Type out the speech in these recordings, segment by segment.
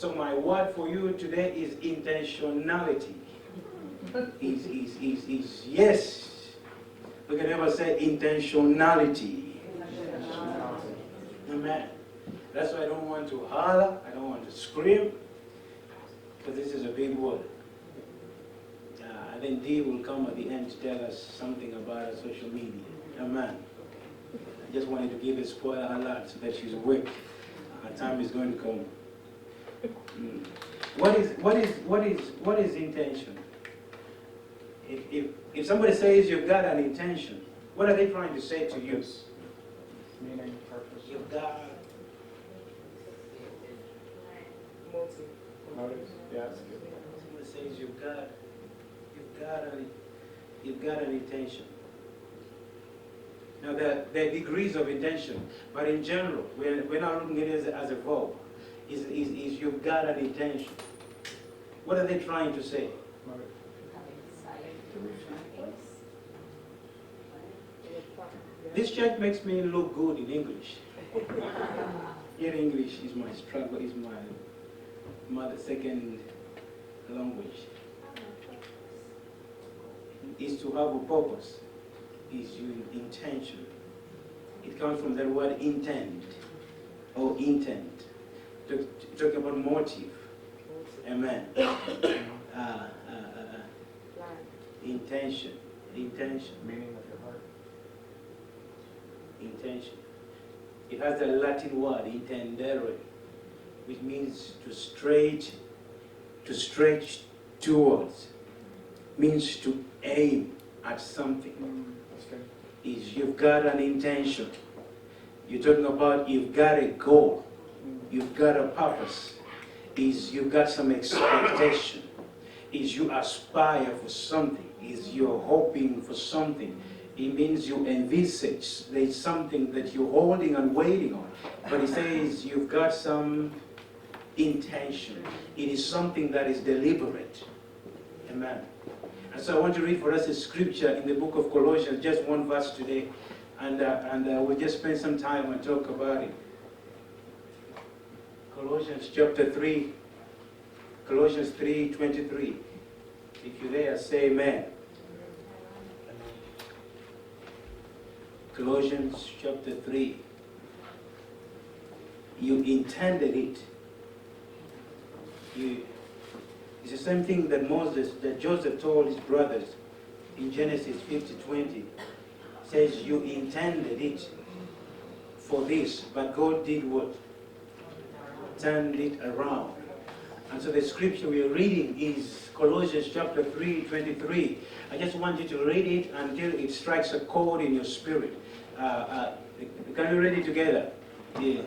So my word for you today is intentionality. Is yes. We can never say intentionality. Amen. That's why I don't want to holler, I don't want to scream, because this is a big word. I think Dee will come at the end to tell us something about our social media. Amen. I just wanted to give a spoiler alert so that she's awake. Our time is going to come. What is intention? If somebody says you've got an intention, what are they trying to say to you? Meaning, purpose. You've got Motives. Yeah, that's good. somebody says you've got an intention. Now there are degrees of intention, but in general, we're not looking at it as a verb. Is you've got an intention. What are they trying to say? Motive. This church makes me look good in English. Yet English is my struggle, is my mother second language. Is to have a purpose, is your intention. It comes from the word intent or intent. Talk about motive. Amen. Intention. Meaning of your heart. Intention. It has the Latin word intendere, which means to stretch towards, means to aim at something. That's good. Is you've got an intention. You're talking about you've got a goal, you've got a purpose, is you've got some expectation, is you aspire for something, is you're hoping for something. It means you envisage there's something that you're holding and waiting on. But it says you've got some intention. It is something that is deliberate. Amen. And so I want to read for us a scripture in the book of Colossians, just one verse today, and we'll just spend some time and talk about it. Colossians chapter 3, Colossians 3:23. If you're there, say amen. Colossians chapter 3. You intended it. It's the same thing that Joseph told his brothers in Genesis 50:20. Says you intended it for this, but God did what? Turned it around. And so the scripture we are reading is Colossians chapter 3:23. I just want you to read it until it strikes a chord in your spirit. Can we read it together? Yeah.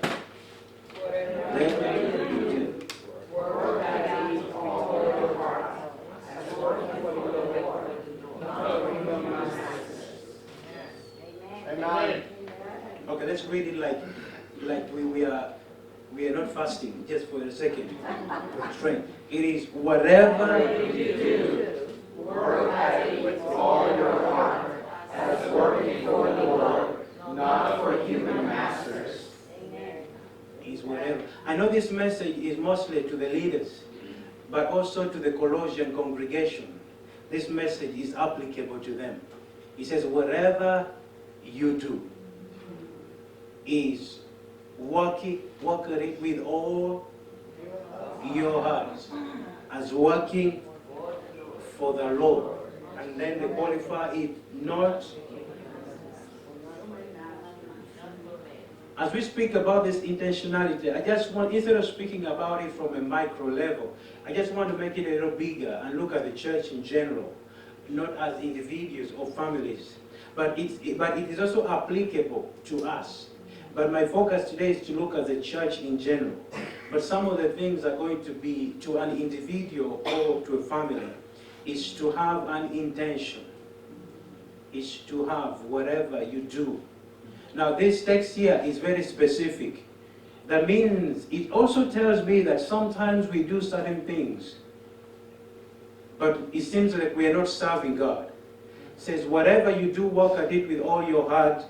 Amen. Okay, let's read it like we are not fasting, just for a second. Strength. It is whatever you do, work at it with all your heart, as working for the Lord, not for human masters. is whatever. I know this message is mostly to the leaders, but also to the Colossian congregation. This message is applicable to them. He says, whatever you do is work at it with all your hearts, as working for the Lord. And then they qualify it not. As we speak about this intentionality, I just want, instead of speaking about it from a micro level, I just want to make it a little bigger and look at the church in general, not as individuals or families. But it is also applicable to us. But my focus today is to look at the church in general. But some of the things are going to be to an individual or to a family is to have an intention, is to have whatever you do. Now this text here is very specific. That means it also tells me that sometimes we do certain things, but it seems like we are not serving God. It says, whatever you do, work at it with all your heart,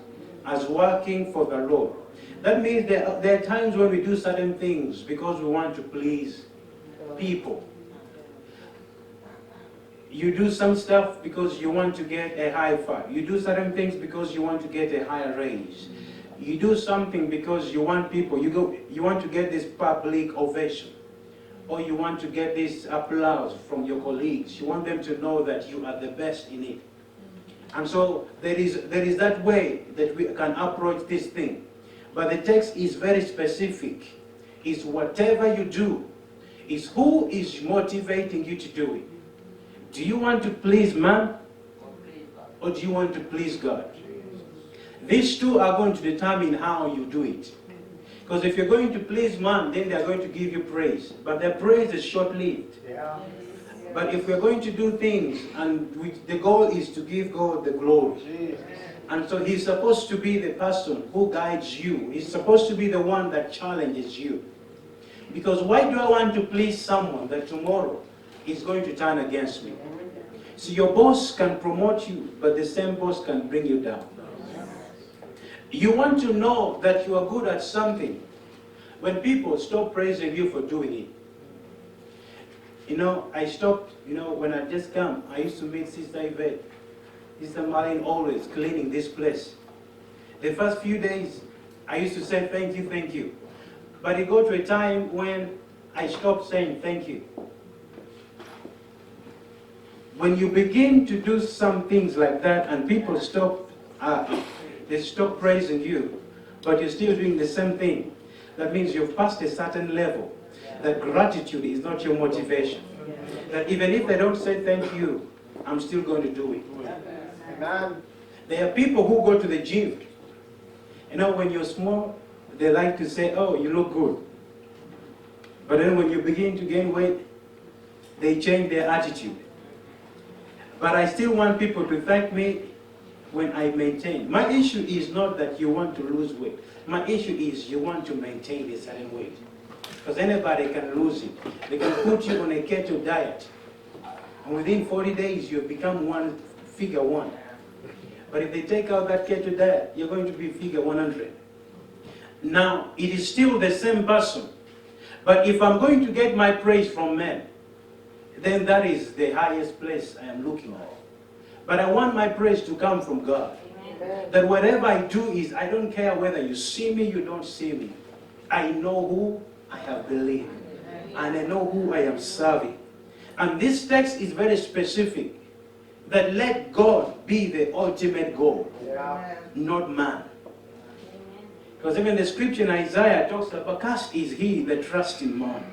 as working for the Lord. That means there are times when we do certain things because we want to please people. You do some stuff because you want to get a high five. You do certain things because you want to get a higher raise. You do something because you want people, you want to get this public ovation. Or you want to get this applause from your colleagues. You want them to know that you are the best in it. And so there is that way that we can approach this thing. But the text is very specific. It's whatever you do. It's who is motivating you to do it. Do you want to please man? Or do you want to please God? These two are going to determine how you do it. Because if you're going to please man, then they're going to give you praise. But their praise is short-lived. Yeah. But if we're going to do things, and the goal is to give God the glory. Jesus. And so he's supposed to be the person who guides you. He's supposed to be the one that challenges you. Because why do I want to please someone that tomorrow is going to turn against me? So your boss can promote you, but the same boss can bring you down. You want to know that you are good at something when people stop praising you for doing it. You know, I stopped, when I just come, I used to meet Sister Yvette, Sister Marlene always cleaning this place. The first few days, I used to say thank you, thank you. But it got to a time when I stopped saying thank you. When you begin to do some things like that and people stop, they stop praising you, but you're still doing the same thing, that means you've passed a certain level. That gratitude is not your motivation. That even if they don't say thank you, I'm still going to do it. Amen. There are people who go to the gym. When you're small, they like to say, oh, you look good. But then when you begin to gain weight, they change their attitude. But I still want people to thank me when I maintain. My issue is not that you want to lose weight. My issue is you want to maintain a certain weight. Because anybody can lose it. They can put you on a keto diet. And within 40 days, you've become figure 1. But if they take out that keto diet, you're going to be figure 100. Now, it is still the same person. But if I'm going to get my praise from men, then that is the highest place I am looking at. But I want my praise to come from God. Amen. That whatever I do is, I don't care whether you see me, you don't see me. I know who I have believed. And I know who I am serving. And this text is very specific. That let God be the ultimate goal. Yeah. Not man. Because even the scripture in Isaiah talks about, cursed is he that trusts in man.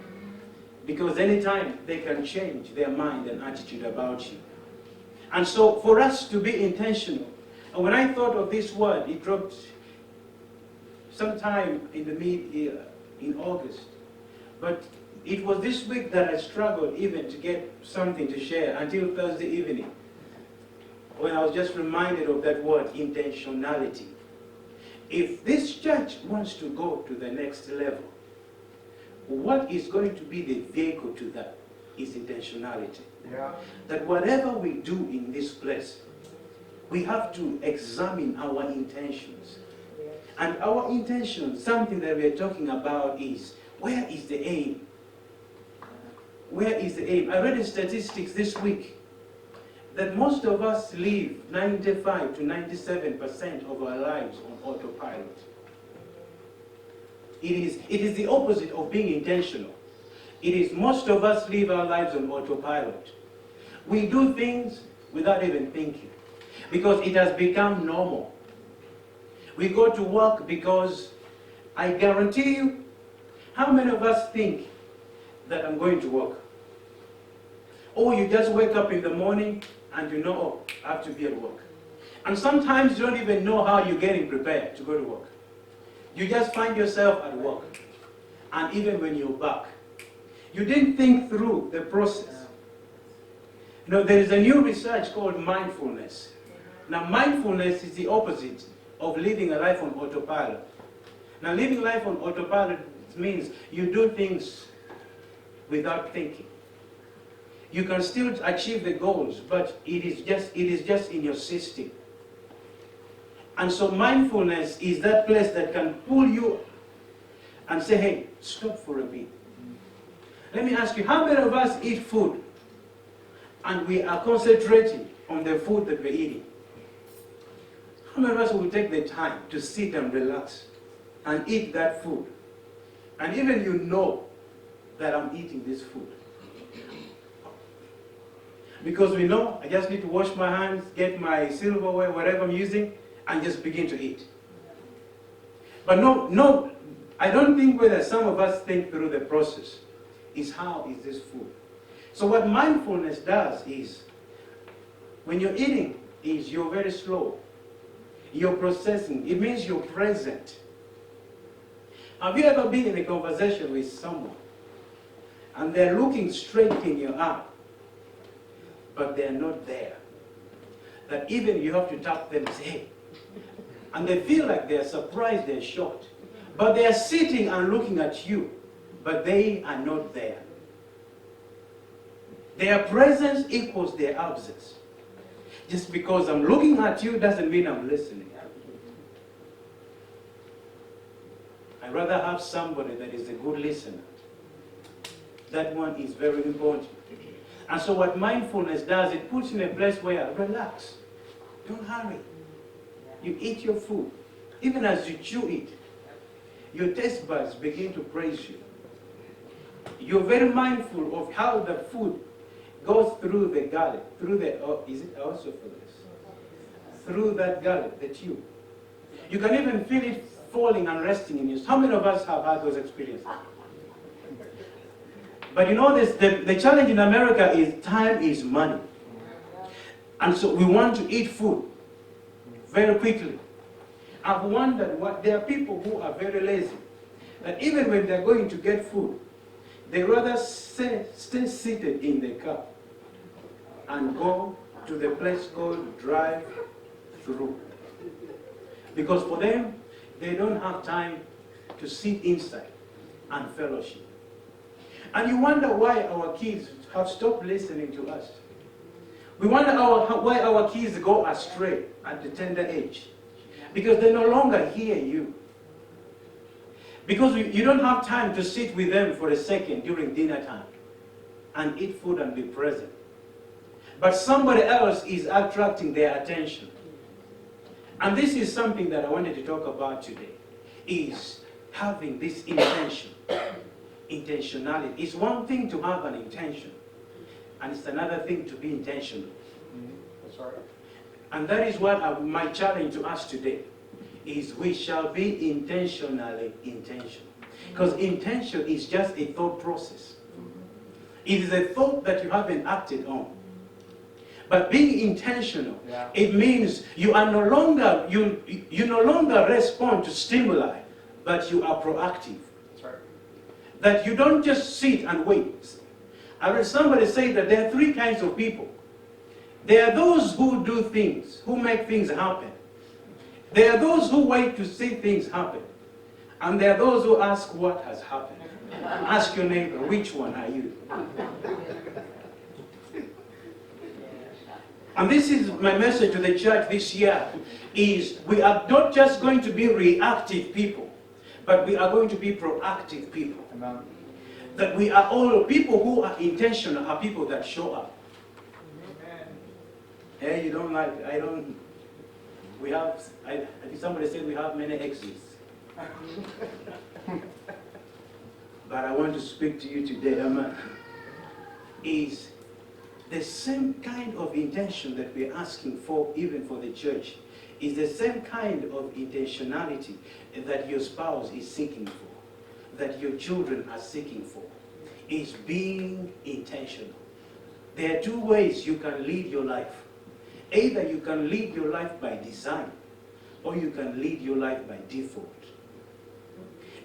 Because anytime they can change their mind and attitude about you. And so for us to be intentional, and when I thought of this word, it dropped sometime in August. But it was this week that I struggled even to get something to share until Thursday evening, when I was just reminded of that word, intentionality. If this church wants to go to the next level, what is going to be the vehicle to that is intentionality. Yeah. That whatever we do in this place, we have to examine our intentions. Yeah. And our intention, something that we are talking about is, where is the aim? Where is the aim? I read the statistics this week that most of us live 95 to 97% of our lives on autopilot. It is the opposite of being intentional. It is most of us live our lives on autopilot. We do things without even thinking because it has become normal. We go to work because I guarantee you, how many of us think that I'm going to work? Or you just wake up in the morning and you know, oh, I have to be at work. And sometimes you don't even know how you're getting prepared to go to work. You just find yourself at work. And even when you're back, you didn't think through the process. There is a new research called mindfulness. Now, mindfulness is the opposite of living a life on autopilot. Now, living life on autopilot means you do things without thinking. You can still achieve the goals, but it is just in your system. And so mindfulness is that place that can pull you and say, hey, stop for a bit. Let me ask you, how many of us eat food and we are concentrating on the food that we're eating? How many of us will take the time to sit and relax and eat that food? And even you know that I'm eating this food. Because we know I just need to wash my hands, get my silverware, whatever I'm using, and just begin to eat. But no, I don't think whether some of us think through the process is how is this food. So what mindfulness does is, when you're eating, is you're very slow. You're processing. It means you're present. Have you ever been in a conversation with someone and they're looking straight in your eye, but they're not there? That even you have to tap them and say, hey. And they feel like they're surprised, they're shocked. But they're sitting and looking at you, but they are not there. Their presence equals their absence. Just because I'm looking at you doesn't mean I'm listening. I'd rather have somebody that is a good listener. That one is very important. And so what mindfulness does, it puts you in a place where relax. Don't hurry. You eat your food. Even as you chew it, your taste buds begin to praise you. You're very mindful of how the food goes through the gullet, through the, is it also for this? Through that gullet, the tube. You can even feel it falling and resting in you. How many of us have had those experiences? But you know this, the challenge in America is time is money. And so we want to eat food very quickly. I've wondered what there are people who are very lazy. That even when they're going to get food, they rather stay seated in the car and go to the place called drive-through. Because for them, they don't have time to sit inside and fellowship. And you wonder why our kids have stopped listening to us. We wonder why our kids go astray at the tender age. Because they no longer hear you. Because you don't have time to sit with them for a second during dinner time and eat food and be present. But somebody else is attracting their attention. And this is something that I wanted to talk about today, is having this intention. Intentionality. It's one thing to have an intention, and it's another thing to be intentional. That's right. And that is what my challenge to us today is: we shall be intentionally intentional. Because intention is just a thought process. It is a thought that you haven't acted on. But being intentional, it means you are no longer you no longer respond to stimuli, but you are proactive. That's right. That you don't just sit and wait. I read somebody say that there are three kinds of people. There are those who do things, who make things happen. There are those who wait to see things happen. And there are those who ask what has happened. Ask your neighbor, which one are you? And this is my message to the church this year, is we are not just going to be reactive people, but we are going to be proactive people. Amen. That we are all people who are intentional, are people that show up. Amen. Hey, you don't like, I don't, we have, I think somebody said we have many exes. But I want to speak to you today, Amen, is the same kind of intention that we're asking for, even for the church, is the same kind of intentionality that your spouse is seeking for, that your children are seeking for, is being intentional. There are two ways you can lead your life. Either you can lead your life by design, or you can lead your life by default.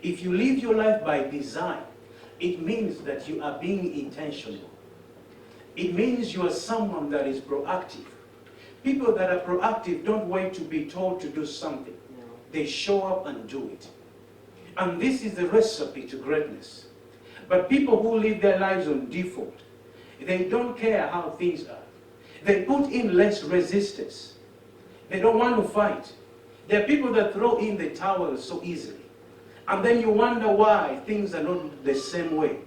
If you live your life by design, it means that you are being intentional. It means you are someone that is proactive. People that are proactive don't wait to be told to do something. They show up and do it. And this is the recipe to greatness. But people who live their lives on default, they don't care how things are. They put in less resistance. They don't want to fight. There are people that throw in the towel so easily. And then you wonder why things are not the same way.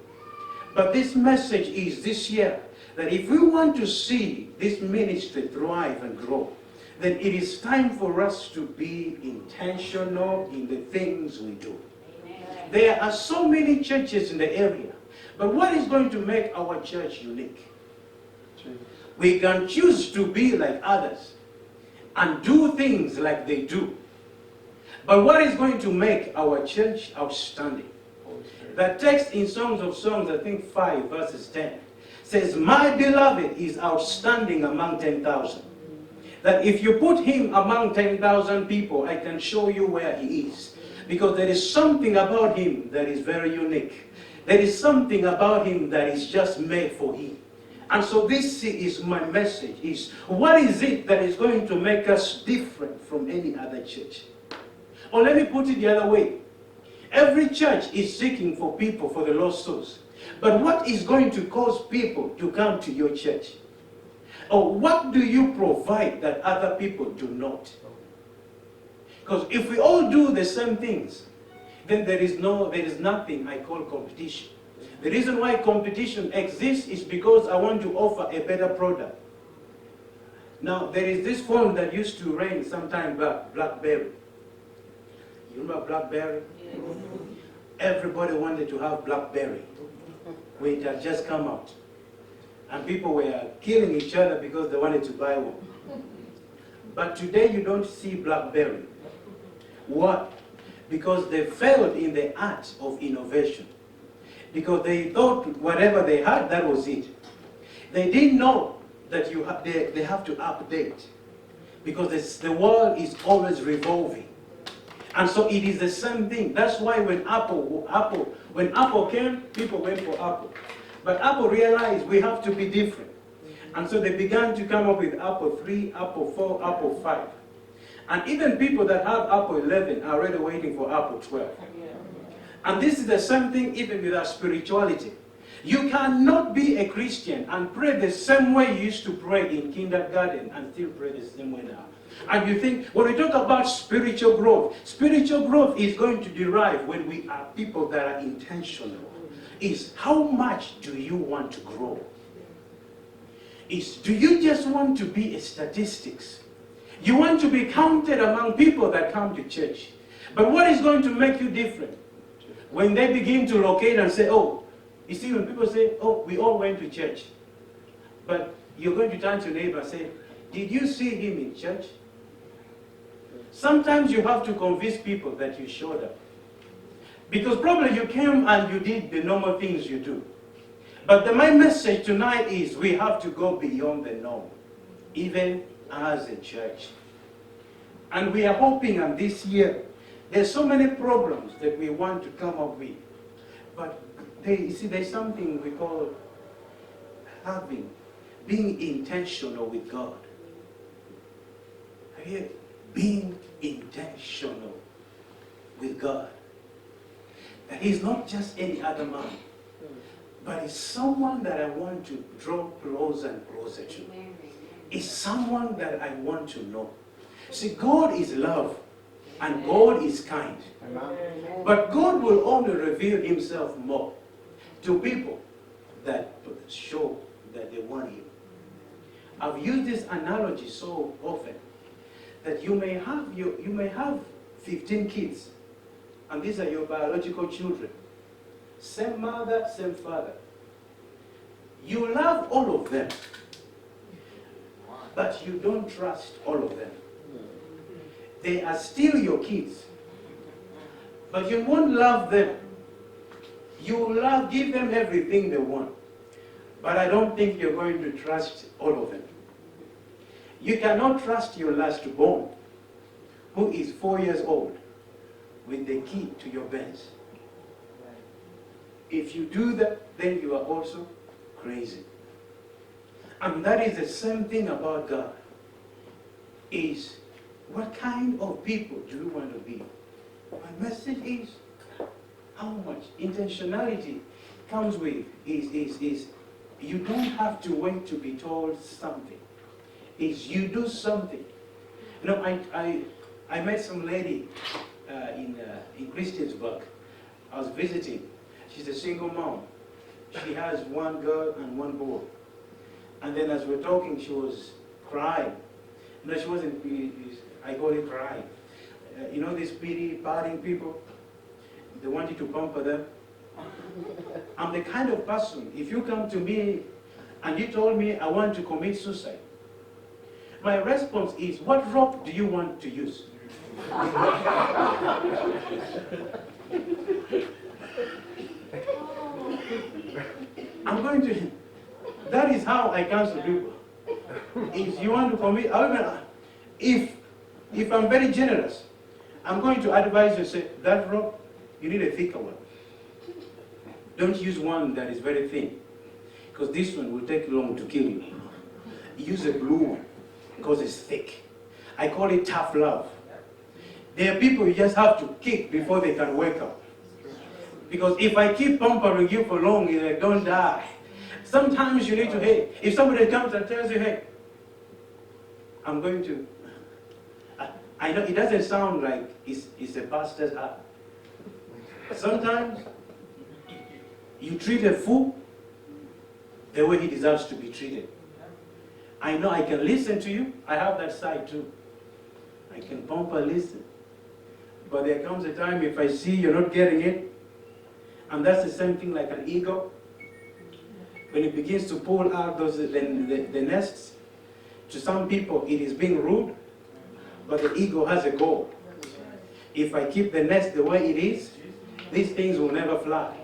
But this message is this year that if we want to see this ministry thrive and grow, then it is time for us to be intentional in the things we do. Amen. There are so many churches in the area, but what is going to make our church unique? We can choose to be like others and do things like they do. But what is going to make our church outstanding? The text in Songs of Songs, I think 5 verses 10, says, "My beloved is outstanding among 10,000. That if you put him among 10,000 people, I can show you where he is. Because there is something about him that is very unique. There is something about him that is just made for him. And so this is my message, is what is it that is going to make us different from any other church? Or let me put it the other way. Every church is seeking for people for the lost souls. But what is going to cause people to come to your church? Or what do you provide that other people do not? Because if we all do the same things, then there is nothing I call competition. The reason why competition exists is because I want to offer a better product. Now, there is this phone that used to reign some time back, BlackBerry. You remember BlackBerry? Everybody wanted to have BlackBerry when it had just come out. And people were killing each other because they wanted to buy one. But today you don't see BlackBerry. What? Because they failed in the art of innovation. Because they thought whatever they had, that was it. They didn't know that they have to update. Because the world is always revolving. And so it is the same thing. That's why when Apple came, people went for Apple. But Apple realized we have to be different. And so they began to come up with Apple 3, Apple 4, Apple 5. And even people that have Apple 11 are already waiting for Apple 12. And this is the same thing even with our spirituality. You cannot be a Christian and pray the same way you used to pray in kindergarten and still pray the same way now. And you think, when we talk about spiritual growth is going to derive when we are people that are intentional. Is how much do you want to grow? Do you just want to be a statistics? You want to be counted among people that come to church. But what is going to make you different? When they begin to locate and say, oh, you see, when people say, oh, we all went to church. But you're going to turn to your neighbor and say, did you see him in church? Sometimes you have to convince people that you showed up. Because probably you came and you did the normal things you do. But my message tonight is we have to go beyond the norm, even as a church. And we are hoping on this year, there's so many problems that we want to come up with. But there's something we call being intentional with God. Being intentional with God. That he's not just any other man, but he's someone that I want to draw closer and closer to. It's someone that I want to know. See, God is love, and God is kind. But God will only reveal himself more to people that show that they want him. I've used this analogy so often that you may have 15 kids, and these are your biological children. Same mother, same father. You love all of them, but you don't trust all of them. They are still your kids, but you won't love them. You will give them everything they want, but I don't think you're going to trust all of them. You cannot trust your last born, who is 4 years old, with the key to your Benz. If you do that, then you are also crazy. And that is the same thing about God. Is what kind of people do you want to be? My message is how much intentionality comes with is you don't have to wait to be told something. Is you do something. You know, I met some lady in Christiansburg. I was visiting. She's a single mom. She has one girl and one boy. And then as we're talking, she was crying. No, she wasn't, I call it crying. You know these pity partying people? They want you to pamper them. I'm the kind of person, if you come to me and you told me I want to commit suicide, my response is, what rope do you want to use? I'm going to, that is how I counsel people. If you want to commit, if I'm very generous, I'm going to advise you, say, that rope, you need a thicker one. Don't use one that is very thin, because this one will take long to kill you. Use a blue one, because it's thick. I call it tough love. There are people you just have to kick before they can wake up. Because if I keep pampering you for long, you're like, don't die. Sometimes you need to, hey, if somebody comes and tells you, hey, I'm going to, I know it doesn't sound like it's a pastor's heart. Sometimes you treat a fool the way he deserves to be treated. I know I can listen to you. I have that side too. I can pamper, listen. But there comes a time if I see you're not getting it, and that's the same thing like an ego. When it begins to pull out those the nests, to some people it is being rude, but the ego has a goal. If I keep the nest the way it is, these things will never fly.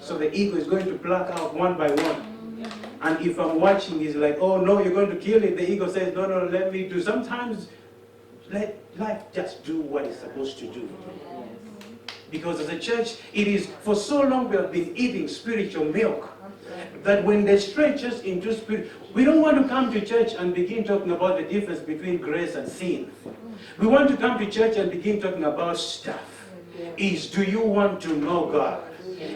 So the ego is going to pluck out one by one. And if I'm watching, it's like, oh no, you're going to kill it. The ego says, no, no, let me do. Sometimes let life just do what it's supposed to do. Because as a church, it is, for so long we have been eating spiritual milk, that when they stretch us into spirit, we don't want to come to church and begin talking about the difference between grace and sin. We want to come to church and begin talking about stuff. Do you want to know God?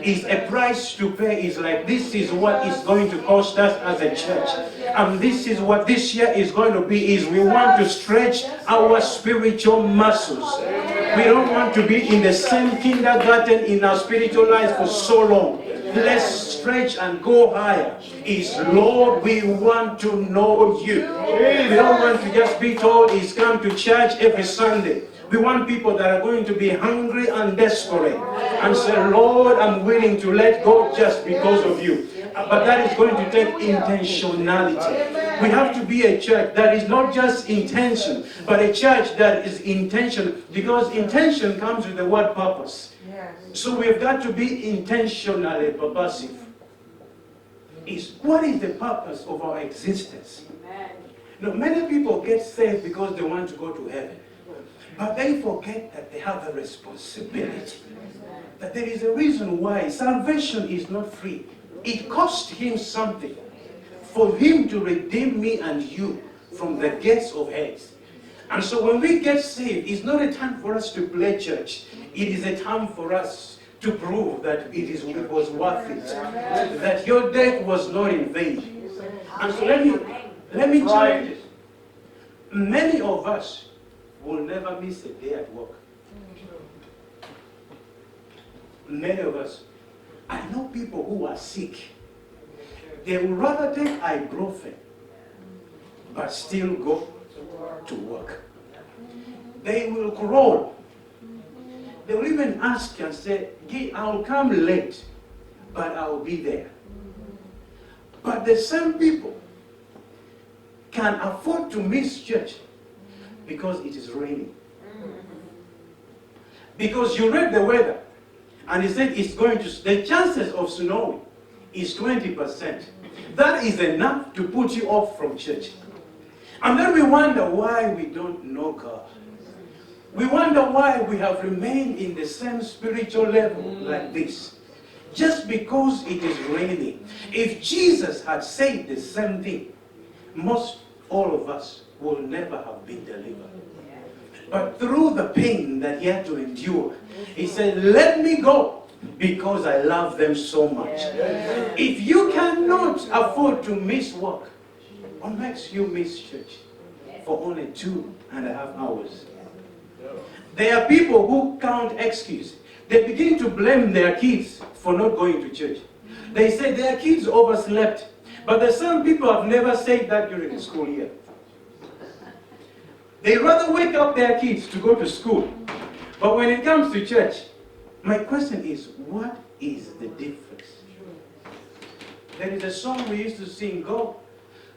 Is a price to pay, is like, this is what it's going to cost us as a church. And this is what this year is going to be, is we want to stretch our spiritual muscles. We don't want to be in the same kindergarten in our spiritual life for so long. Let's stretch and go higher. Is, Lord, we want to know you. We don't want to just be told is come to church every Sunday. We want people that are going to be hungry and desperate and say, Lord, I'm willing to let go just because of you. But that is going to take intentionality. We have to be a church that is not just intention, but a church that is intention, because intention comes with the word purpose. So we've got to be intentionally purposive. What is the purpose of our existence? Now, many people get saved because they want to go to heaven. But they forget that they have a responsibility. That there is a reason why salvation is not free. It cost him something for him to redeem me and you from the gates of Hades. And so when we get saved, it's not a time for us to play church. It is a time for us to prove that it was worth it. That your death was not in vain. And so let me tell you this. Many of us will never miss a day at work. Many of us. I know people who are sick. They would rather take ibuprofen, but still go to work. They will crawl. They will even ask and say, I'll come late, but I'll be there. But the same people can afford to miss church because it is raining. Because you read the weather, and it said it's going to, the chances of snowing is 20%. That is enough to put you off from church. And then we wonder why we don't know God. We wonder why we have remained in the same spiritual level like this. Just because it is raining. If Jesus had said the same thing, all of us will never have been delivered. But through the pain that he had to endure, he said, let me go because I love them so much. If you cannot afford to miss work, what makes you miss church for only 2.5 hours? There are people who count excuses. They begin to blame their kids for not going to church. They say their kids overslept. But there's some people have never said that during the school year. They rather wake up their kids to go to school. But when it comes to church, my question is, what is the difference? There is a song we used to sing, God,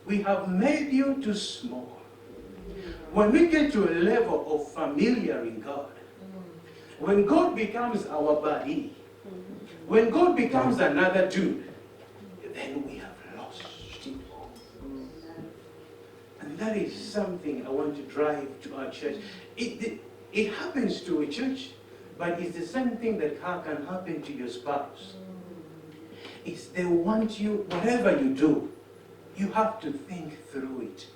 we have made you too small. When we get to a level of familiar in God, when God becomes our buddy, when God becomes another dude, then we have lost it all. And that is something I want to drive to our church. It happens to a church, but it's the same thing that can happen to your spouse. It's they want you, whatever you do, you have to think through it.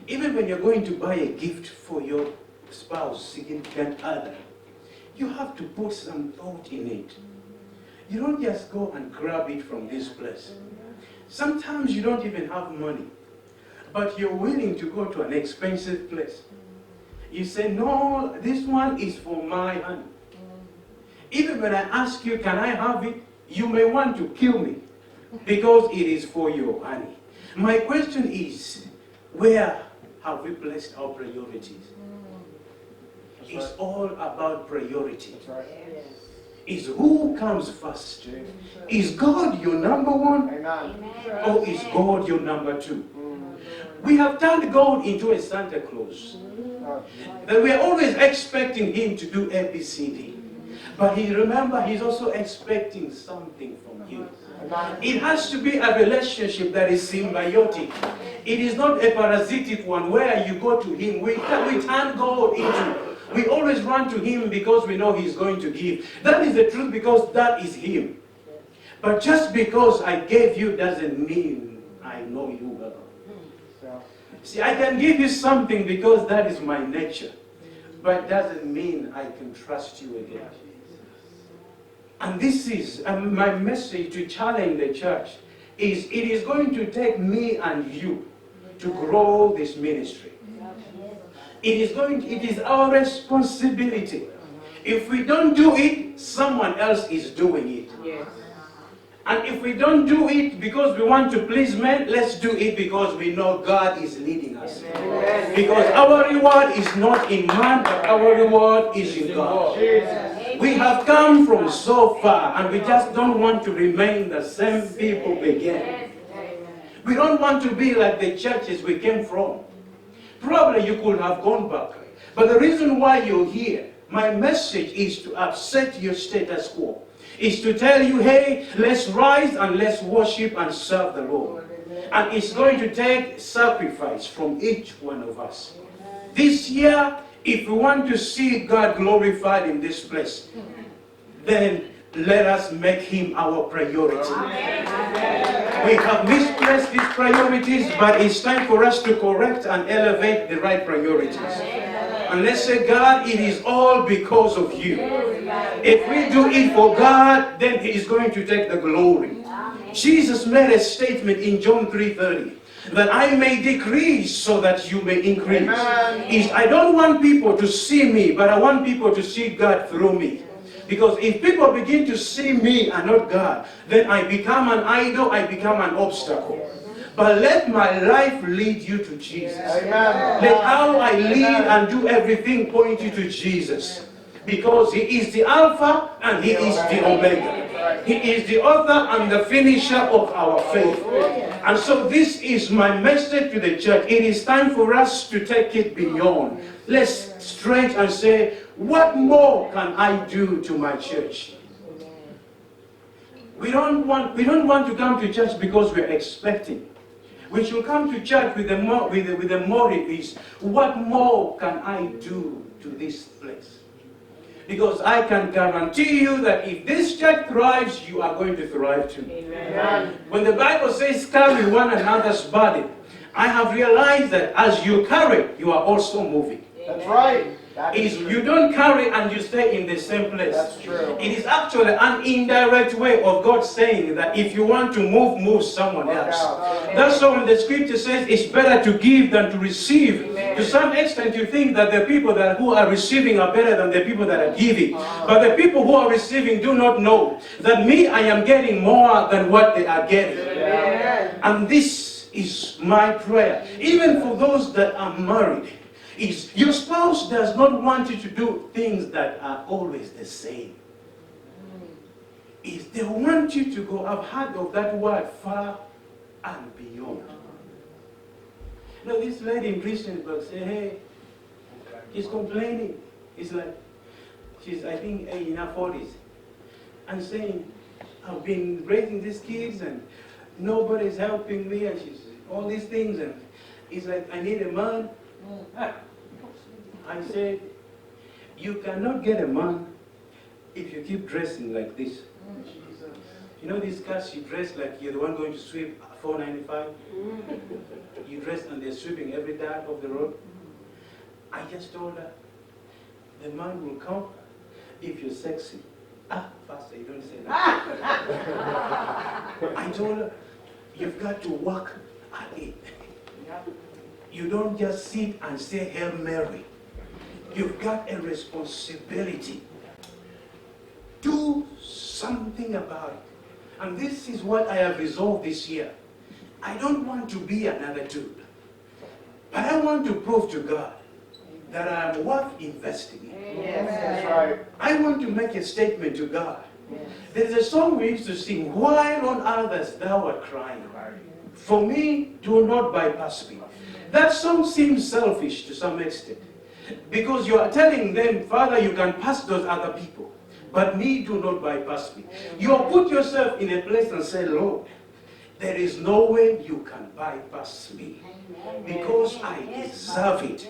Even when you're going to buy a gift for your spouse, significant other, you have to put some thought in it. You don't just go and grab it from this place. Sometimes you don't even have money, but you're willing to go to an expensive place. You say, no, this one is for my honey. Even when I ask you, can I have it? You may want to kill me because it is for your honey. My question is, where have we placed our priorities? It's all about priority. That's right. Is who comes first? Is God your number one? Amen. Or is God your number two? We have turned God into a Santa Claus. That we are always expecting him to do ABCD. But remember, he's also expecting something from you. It has to be a relationship that is symbiotic. It is not a parasitic one where you go to him. We turn God into. We always run to him because we know he's going to give. That is the truth because that is him. But just because I gave you doesn't mean I know you well. See, I can give you something because that is my nature. But it doesn't mean I can trust you again. And this is my message to challenge the church. It is going to take me and you to grow this ministry. It is our responsibility. If we don't do it, someone else is doing it. Yes. And if we don't do it because we want to please men, let's do it because we know God is leading us. Amen. Because our reward is not in man, but our reward is in God. We have come from so far and we just don't want to remain the same people again. We don't want to be like the churches we came from. Probably you could have gone back. But the reason why you're here, my message is to upset your status quo. Is to tell you, hey, let's rise and let's worship and serve the Lord. And it's going to take sacrifice from each one of us. This year, if we want to see God glorified in this place, then let us make him our priority. We have misplaced these priorities, but it's time for us to correct and elevate the right priorities. And let's say, God, it is all because of you. If we do it for God, then he is going to take the glory. Jesus made a statement in John 3:30 that I may decrease so that you may increase. I don't want people to see me, but I want people to see God through me. Because if people begin to see me and not God, then I become an idol, I become an obstacle. But let my life lead you to Jesus. Let how I lead and do everything point you to Jesus. Because he is the Alpha and he is the Omega. He is the author and the finisher of our faith. And so this is my message to the church. It is time for us to take it beyond. Let's stretch and say, what more can I do to my church? We don't want to come to church because we're expecting. We should come to church with the motive is, what more can I do to this place? Because I can guarantee you that if this church thrives, you are going to thrive too. Amen. When the Bible says carry one another's burden, I have realized that as you carry, you are also moving. That's right. That is is true. you don't carry and you stay in the same place. That's true. It is actually an indirect way of God saying that if you want to move, move someone Work else. out. That's why when the scripture says it's better to give than to receive. Amen. To some extent you think that the people who are receiving are better than the people that are giving. But the people who are receiving do not know that me, I am getting more than what they are getting. Amen. And this is my prayer. Even for those that are married, is your spouse does not want you to do things that are always the same. Is they want you to go. I've heard of that word, far and beyond. You know, this lady in Christiansburg said, hey, she's complaining. It's like, she's, I think, in her 40s. And saying, I've been raising these kids and nobody's helping me, and she's all these things. And it's like, I need a man. I said, you cannot get a man if you keep dressing like this. You know these cats, you dress like you're the one going to sweep 495? You dress and they're sweeping every dart of the road. I just told her, the man will come if you're sexy. Pastor, you don't say that. I told her, you've got to work at it. You don't just sit and say Hail Mary. You've got a responsibility. Do something about it. And this is what I have resolved this year. I don't want to be another dude. But I want to prove to God that I am worth investing in. Yes. That's right. I want to make a statement to God. There's a song we used to sing, while on others thou art crying. For me, do not bypass me. That song seems selfish to some extent. Because you are telling them, Father, you can pass those other people. But me, do not bypass me. You put yourself in a place and say, Lord, there is no way you can bypass me. Because I deserve it.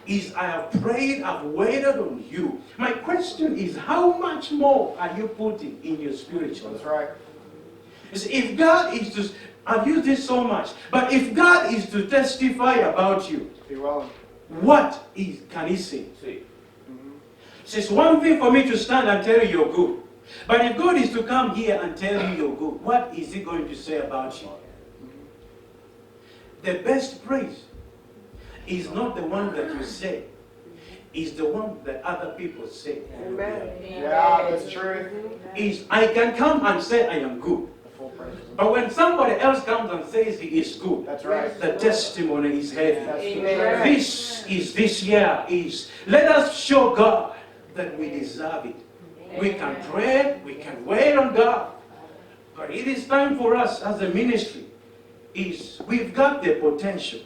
Is I have prayed, I've waited on you. My question is, how much more are you putting in your spiritual life? That's right. You see, if God is to, I've used this so much, but if God is to testify about you, Be willing. what can he say? So it's one thing for me to stand and tell you you're good. But if God is to come here and tell you you're good, what is he going to say about you? The best praise is not the one that you say, is the one that other people say. Amen. Yeah, that's true. Is I can come and say I am good. The full praise. But when somebody else comes and says he is good, That's right. the testimony is heavy. That's Amen. This year is, let us show God that we deserve it. We can pray, we can wait on God. But it is time for us as a ministry, we've got the potential.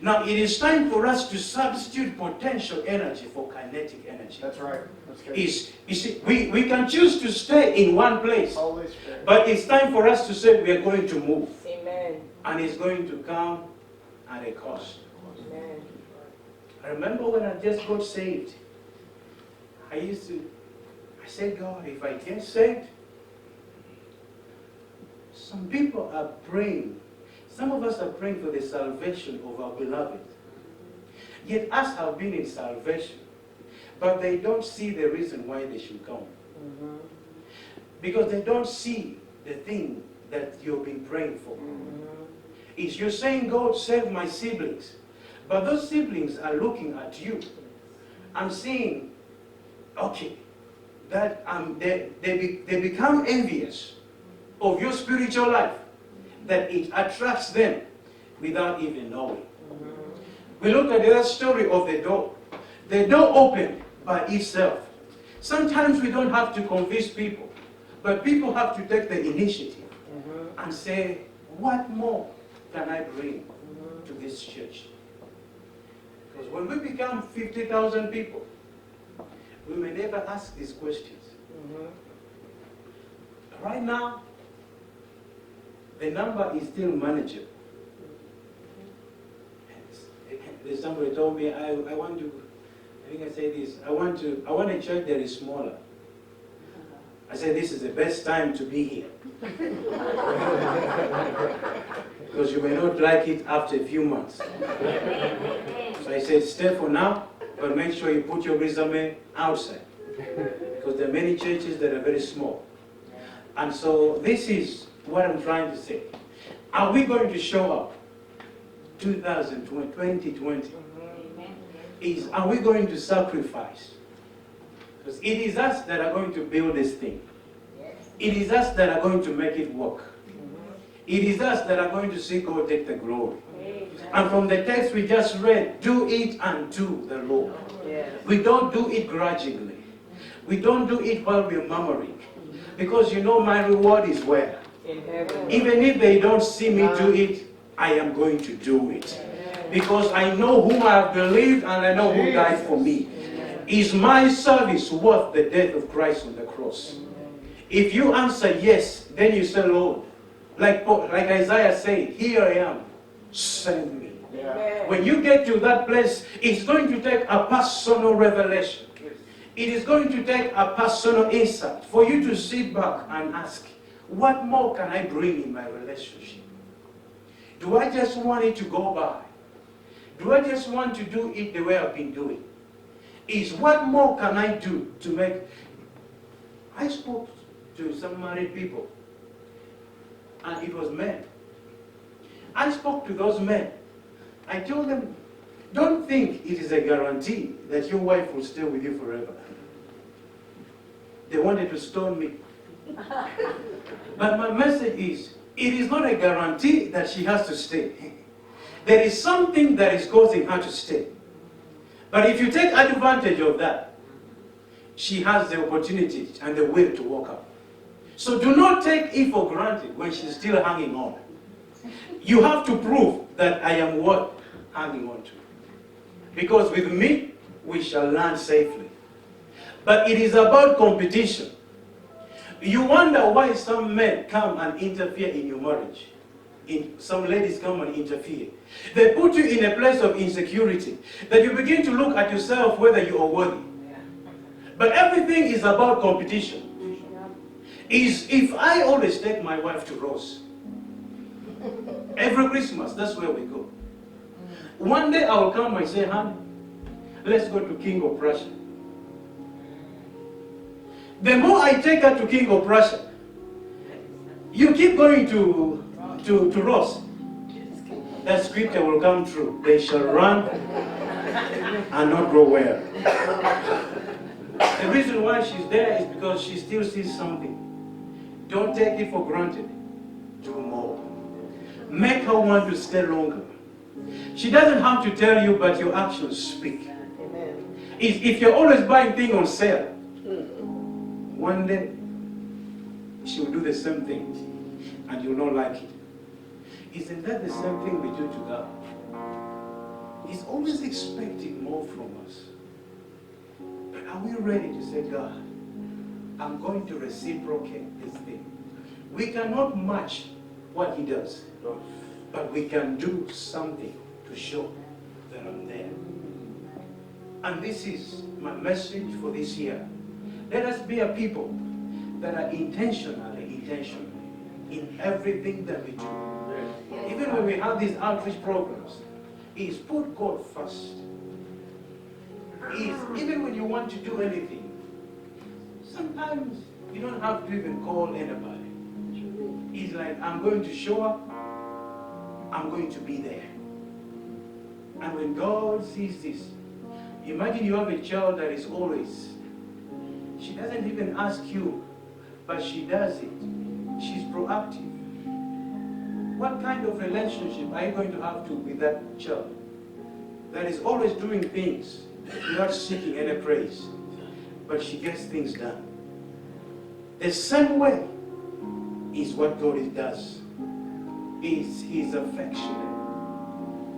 Now it is time for us to substitute potential energy for kinetic energy. That's right. That's good. You see, we can choose to stay in one place, Holy Spirit. but it's time for us to say we are going to move. Amen. And it's going to come at a cost. Amen. I remember when I just got saved, I said, God, if I get saved, some people are praying. Some of us are praying for the salvation of our beloved. Yet us have been in salvation, but they don't see the reason why they should come. Because they don't see the thing that you've been praying for. Is you're saying, God, save my siblings. But those siblings are looking at you and saying, okay, that they become envious of your spiritual life, that it attracts them without even knowing. We look at the other story of the door. The door opened by itself. Sometimes we don't have to convince people, but people have to take the initiative and say, what more can I bring to this church? Because when we become 50,000 people, we may never ask these questions. Right now, the number is still manageable. There's somebody told me, I want to, I think I say this, I want a church that is smaller. I said, this is the best time to be here. Because you may not like it after a few months. So I said, stay for now, But make sure you put your resume outside. Because there are many churches that are very small. And so this is what I'm trying to say. Are we going to show up 2020? Are we going to sacrifice? Because it is us that are going to build this thing. It is us that are going to make it work. It is us that are going to see God take the glory. And from the text we just read, do it unto the Lord. We don't do it grudgingly. We don't do it while we're murmuring. Because you know my reward is where? Even if they don't see me do it, I am going to do it. Because I know whom I have believed and I know who died for me. Is my service worth the death of Christ on the cross? If you answer yes, then you say, Lord, like Isaiah said, here I am, send me. When you get to that place, it's going to take a personal revelation. It is going to take a personal insight for you to sit back and ask, what more can I bring in my relationship? Do I just want it to go by? Do I just want to do it the way I've been doing? Is what more can I do to make... I spoke to some married people, and it was men. I spoke to those men. I told them, don't think it is a guarantee that your wife will stay with you forever. They wanted to stone me. But my message is, it is not a guarantee that she has to stay. There is something that is causing her to stay. But if you take advantage of that, she has the opportunity and the will to walk up. So do not take it for granted when she's still hanging on. You have to prove that I am worth hanging on to. Because with me, we shall land safely. But it is about competition. You wonder why some men come and interfere in your marriage. Some ladies come and interfere. They put you in a place of insecurity, that you begin to look at yourself whether you are worthy. But everything is about competition. If I always take my wife to Rose, every Christmas, that's where we go. One day I will come and say, honey, let's go to King of Prussia. The more I take her to King of Prussia, you keep going to Ross. That scripture will come true. They shall run and not grow weary. The reason why she's there is because she still sees something. Don't take it for granted. Do more. Make her want to stay longer. She doesn't have to tell you, but your actions speak. If you're always buying things on sale, one day she will do the same thing and you'll not like it. Isn't that the same thing we do to God? He's always expecting more from us. But are we ready to say, God, I'm going to reciprocate this thing? We cannot match what he does, but we can do something to show that I'm there. And this is my message for this year. Let us be a people that are intentionally in everything that we do. Even when we have these outreach programs, is put God first. Even when you want to do anything, sometimes you don't have to even call anybody. It's like, I'm going to show up, I'm going to be there. And when God sees this, imagine you have a child that is always, she doesn't even ask you, but she does it. She's proactive. What kind of relationship are you going to have with that child that is always doing things, not seeking any praise, but she gets things done? The same way is what God does. He's affectionate.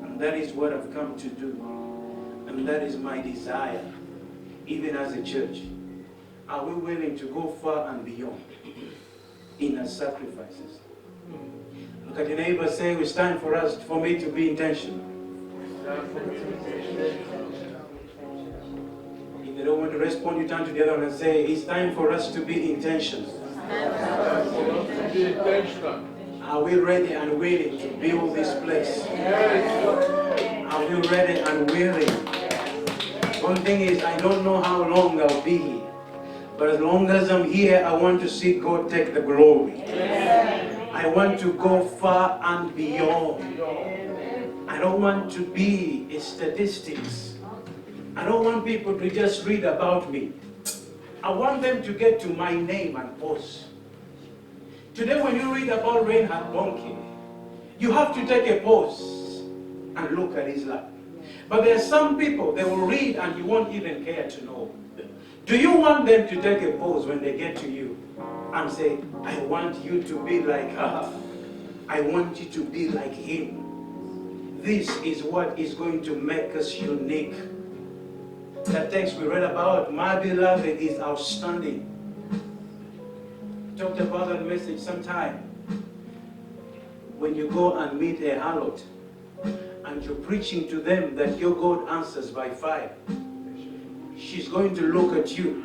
And that is what I've come to do. And that is my desire, even as a church. Are we willing to go far and beyond in our sacrifices? Look at your neighbor, say, it's time for me to be intentional. If they don't want to respond, you turn to the other one and say, it's time for us to be intentional. Are we ready and willing to build this place? Are we ready and willing One thing is, I don't know how long I'll be here. But as long as I'm here, I want to see God take the glory. I want to go far and beyond. I don't want to be a statistics. I don't want people to just read about me. I want them to get to my name and post. Today when you read about Reinhard Bonnke, you have to take a pause and look at his life. But there are some people, they will read and you won't even care to know. Do you want them to take a pause when they get to you and say, I want you to be like her. I want you to be like him. This is what is going to make us unique. That text we read about, my beloved, is outstanding. Talked about that message sometime. When you go and meet a harlot and you're preaching to them that your God answers by fire, she's going to look at you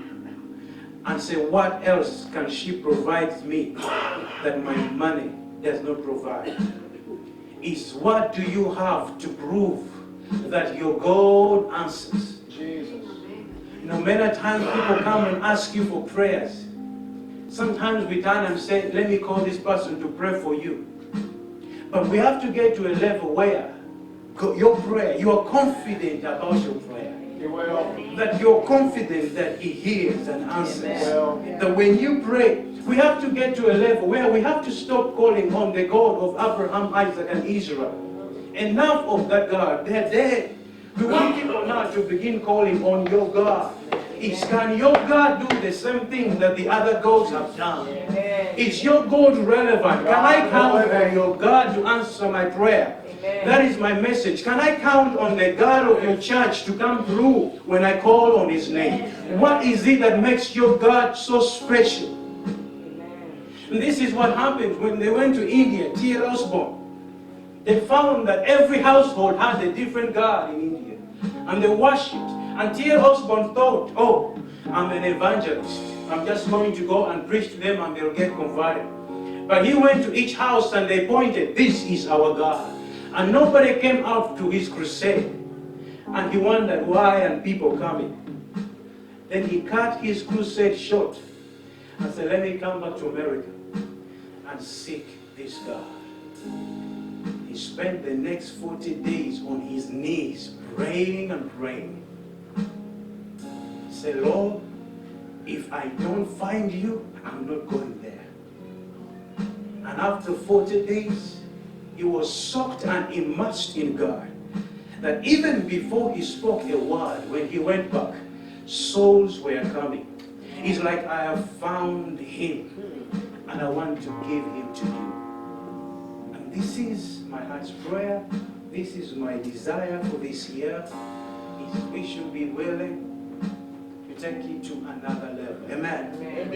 and say, what else can she provide me that my money does not provide? Is what do you have to prove that your God answers? Jesus. No many times people come and ask you for prayers. Sometimes we turn and say, let me call this person to pray for you. But we have to get to a level where your prayer, you are confident about your prayer. He will. That you're confident that he hears and answers. Well. That when you pray, we have to get to a level where we have to stop calling on the God of Abraham, Isaac, and Israel. Enough of that God. They're dead. We want people now to begin calling on your God. Can your God do the same thing that the other gods have done? Is your God relevant? Can I count on your God to answer my prayer? That is my message. Can I count on the God of your church to come through when I call on his name? What is it that makes your God so special? And this is what happened when they went to India, T.L. Osborne. They found that every household had a different God in India. And they worshipped. And T.L. Osborne thought, oh, I'm an evangelist. I'm just going to go and preach to them and they'll get converted. But he went to each house and they pointed, this is our God. And nobody came out to his crusade. And he wondered why and people coming. Then he cut his crusade short and said, let me come back to America and seek this God. He spent the next 40 days on his knees praying and praying. He said, Lord, if I don't find you, I'm not going there. And after 40 days, he was soaked and immersed in God. That even before he spoke a word, when he went back, souls were coming. It's like I have found him and I want to give him to you. And this is my heart's prayer. This is my desire for this year. Is we should be willing to take it to another level. Amen. Amen.